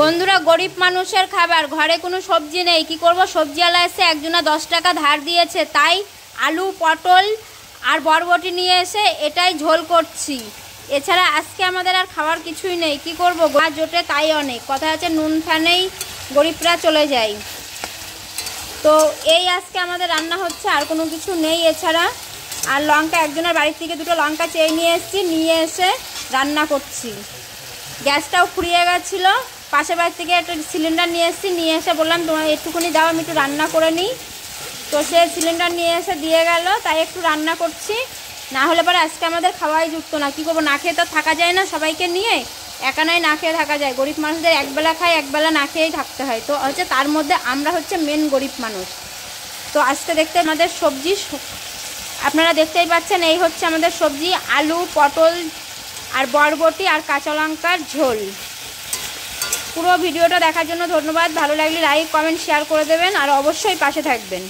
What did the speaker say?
বন্ধুরা, গরিব মানুষের খাবার, ঘরে কোনো সবজি নেই, কি করব? সবজিওয়ালা এসে একজনা 10 টাকা ধার দিয়েছে, তাই আলু, পটল আর বরবটি নিয়ে এসে এটাই ঝোল করছি। এছাড়া আজকে আমাদের আর খাওয়ার কিছুই নেই, কি করব? গা জোটে তাই অনেক, কথা আছে নুন ফ্যানেই গরিবরা চলে যায়। তো এই আজকে আমাদের রান্না হচ্ছে, আর কোনো কিছু নেই এছাড়া। আর লঙ্কা, একজনের বাড়ির থেকে 2টো লঙ্কা চেয়ে নিয়ে এসেছি, নিয়ে এসে রান্না করছি। গ্যাসটাও ফুরিয়ে গেছিলো, পাশের বাড়ি থেকে একটা সিলিন্ডার নিয়ে এসেছি, নিয়ে এসে বললাম তোমার একটুখানি দাও, আমি একটু রান্না করে নিই। তো সে সিলিন্ডার নিয়ে এসে দিয়ে গেল, তাই একটু রান্না করছি। না হলে পরে আজকে আমাদের খাওয়াই জুটতো না, কী করবো? না খেয়ে তো থাকা যায় না, সবাইকে নিয়ে একা নয়, না খেয়ে থাকা যায়। গরিব মানুষদের একবেলা খায়, একবেলা না খেয়েই থাকতে হয়। তো হচ্ছে তার মধ্যে আমরা হচ্ছে মেন গরিব মানুষ। তো আজকে দেখতে আমাদের সবজি, আপনারা দেখতেই পাচ্ছেন, এই হচ্ছে আমাদের সবজি, আলু, পটল আর বরবটি আর কাঁচা লঙ্কার ঝোল। পুরো ভিডিওটা দেখার জন্য ধন্যবাদ। ভালো লাগলে লাইক, কমেন্ট, শেয়ার করে দেবেন আর অবশ্যই পাশে থাকবেন।